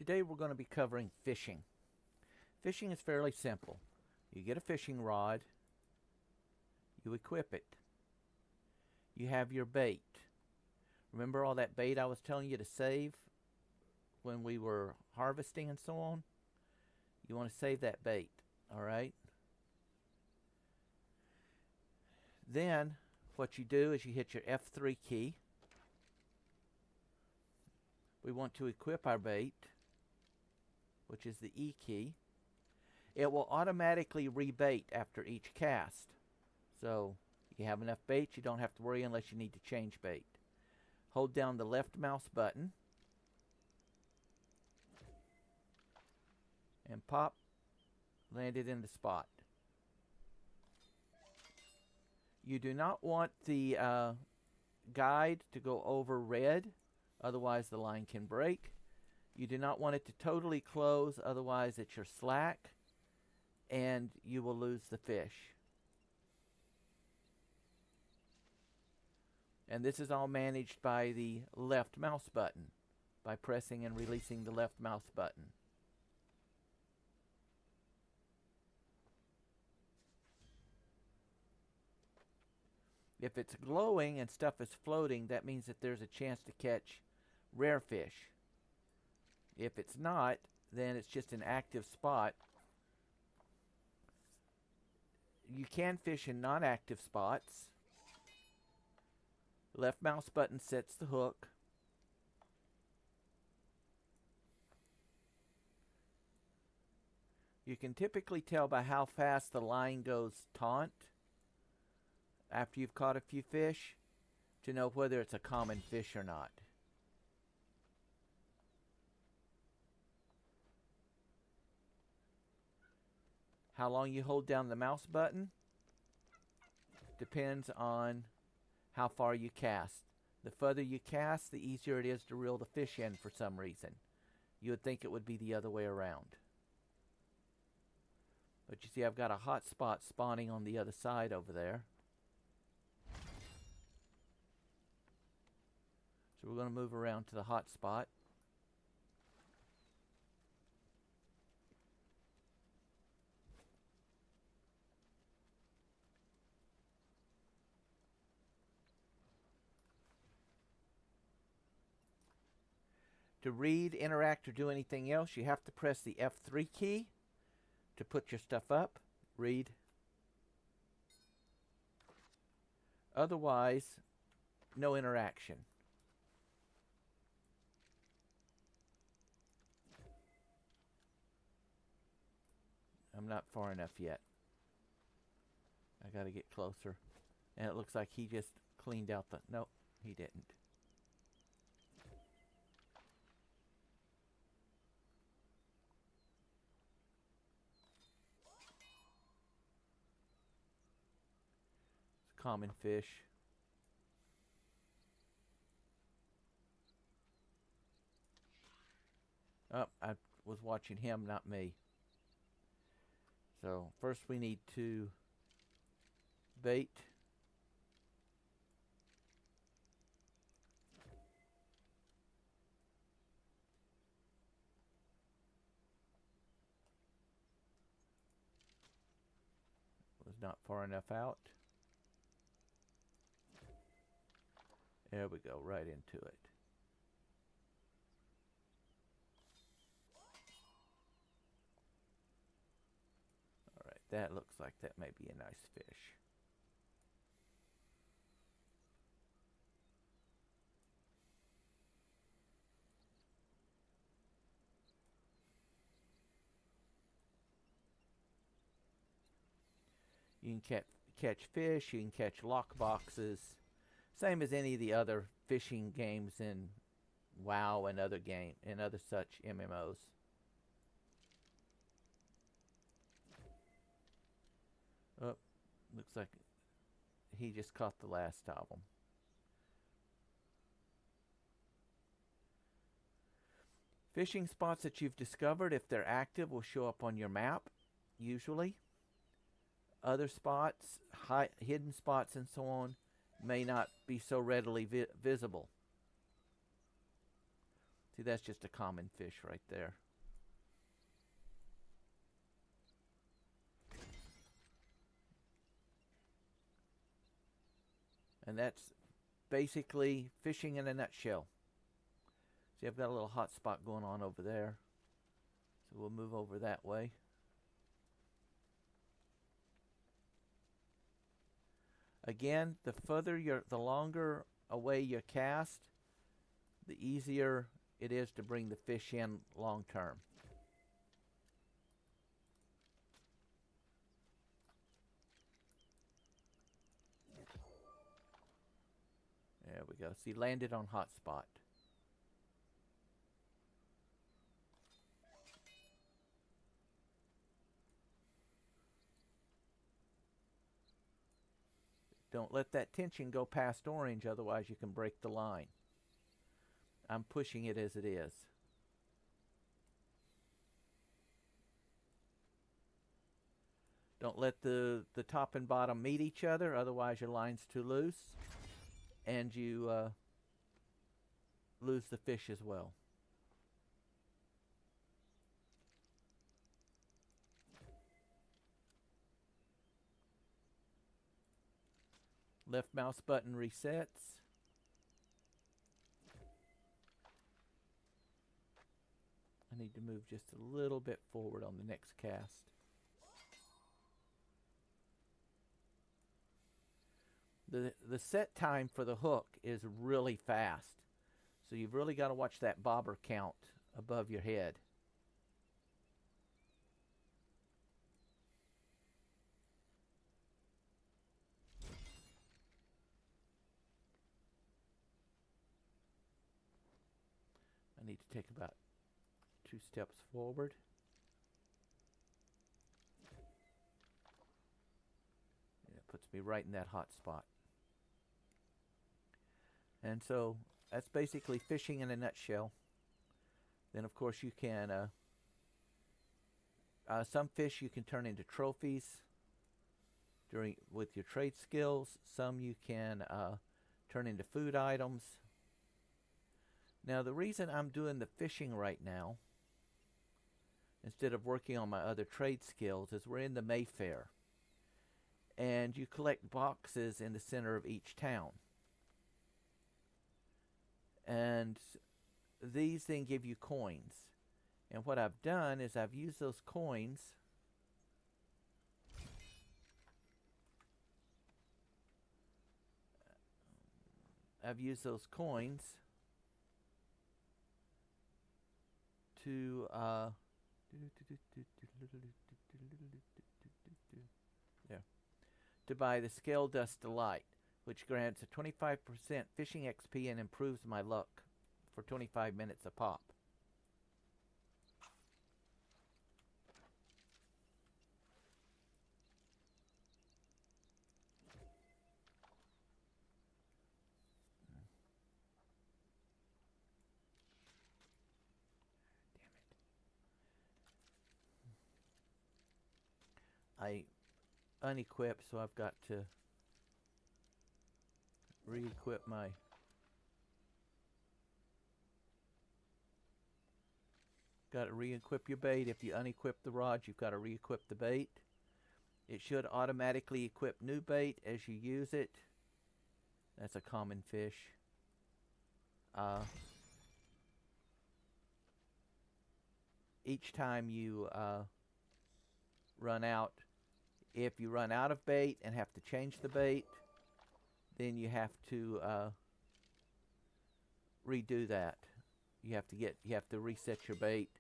Today we're going to be covering fishing. Fishing is fairly simple. You get a fishing rod, you equip it, you have your bait. Remember all that bait I was telling you to save when we were harvesting and so on? You want to save that bait, alright? Then what you do is you hit your F3 key. We want to equip our bait, which is the E key. It will automatically rebait after each cast. So you have enough bait, you don't have to worry unless you need to change bait. Hold down the left mouse button and pop, land it in the spot. You do not want the guide to go over red, otherwise the line can break. You do not want it to totally close, otherwise it's your slack and you will lose the fish. And this is all managed by the left mouse button, by pressing and releasing the left mouse button. If it's glowing and stuff is floating, that means that there's a chance to catch rare fish. If it's not, then it's just an active spot. You can fish in non-active spots. Left mouse button sets the hook. You can typically tell by how fast the line goes taut after you've caught a few fish to know whether it's a common fish or not. How long you hold down the mouse button depends on how far you cast. The further you cast, the easier it is to reel the fish in for some reason. You would think it would be the other way around. But you see I've got a hot spot spawning on the other side over there. So we're going to move around to the hot spot. To read, interact, or do anything else, you have to press the F3 key to put your stuff up. Read. Otherwise, no interaction. I'm not far enough yet. I gotta get closer. And it looks like he just cleaned out the... Nope, he didn't. It's a common fish. Oh, I was watching him, not me. So first we need to bait. Was not far enough out. There we go, right into it. Alright, that looks like that may be a nice fish. You can catch fish, you can catch lock boxes, same as any of the other fishing games in WoW and other such MMOs. Oh, looks like he just caught the last of them. Fishing spots that you've discovered, if they're active, will show up on your map, usually. Other spots, hidden spots and so on, may not be so readily visible. See, that's just a common fish right there. And that's basically fishing in a nutshell. See, I've got a little hot spot going on over there. So we'll move over that way. Again, the longer away you cast, the easier it is to bring the fish in long term. There we go. See, landed on hot spot. Don't let that tension go past orange, otherwise you can break the line. I'm pushing it as it is. Don't let the top and bottom meet each other, otherwise your line's too loose and you lose the fish as well. Left mouse button resets. I need to move just a little bit forward on the next cast. The set time for the hook is really fast. So you've really got to watch that bobber count above your head. I need to take about 2 steps forward. And it puts me right in that hot spot. And so that's basically fishing in a nutshell. Then of course you can, some fish you can turn into trophies with your trade skills. Some you can turn into food items. Now the reason I'm doing the fishing right now, instead of working on my other trade skills, is we're in the Mayfair. And you collect boxes in the center of each town. And these then give you coins. And what I've done is I've used those coins to to buy the Scale Dust Delight, which grants a 25% fishing XP and improves my luck for 25 minutes a pop. I unequipped, so I've got to re-equip my got to re-equip your bait. If you unequip the rod, you've got to re-equip the bait. It should automatically equip new bait as you use it. That's a common fish. Each time you run out, if you run out of bait and have to change the bait, then you have to redo that. You have to reset your bait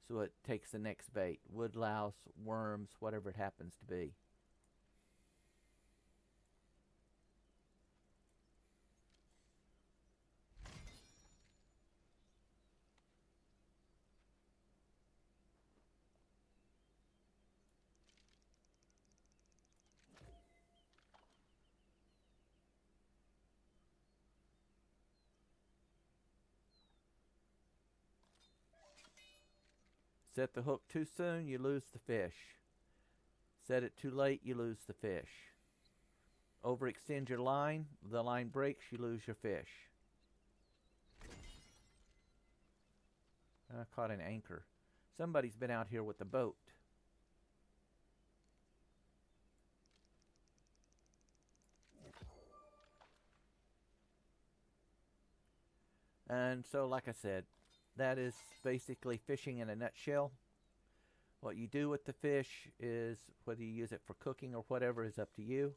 so it takes the next bait. Woodlouse, worms, whatever it happens to be. Set the hook too soon, you lose the fish. Set it too late, you lose the fish. Overextend your line, the line breaks, you lose your fish. I caught an anchor. Somebody's been out here with the boat. And so, like I said, that is basically fishing in a nutshell. What you do with the fish is, whether you use it for cooking or whatever, is up to you.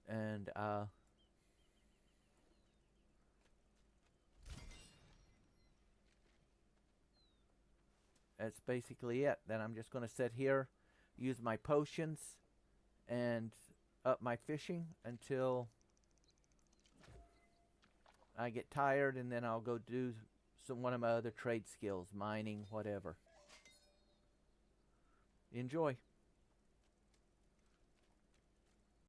And that's basically it. Then I'm just going to sit here, use my potions, and up my fishing until I get tired, and then I'll go do one of my other trade skills, mining, whatever. Enjoy.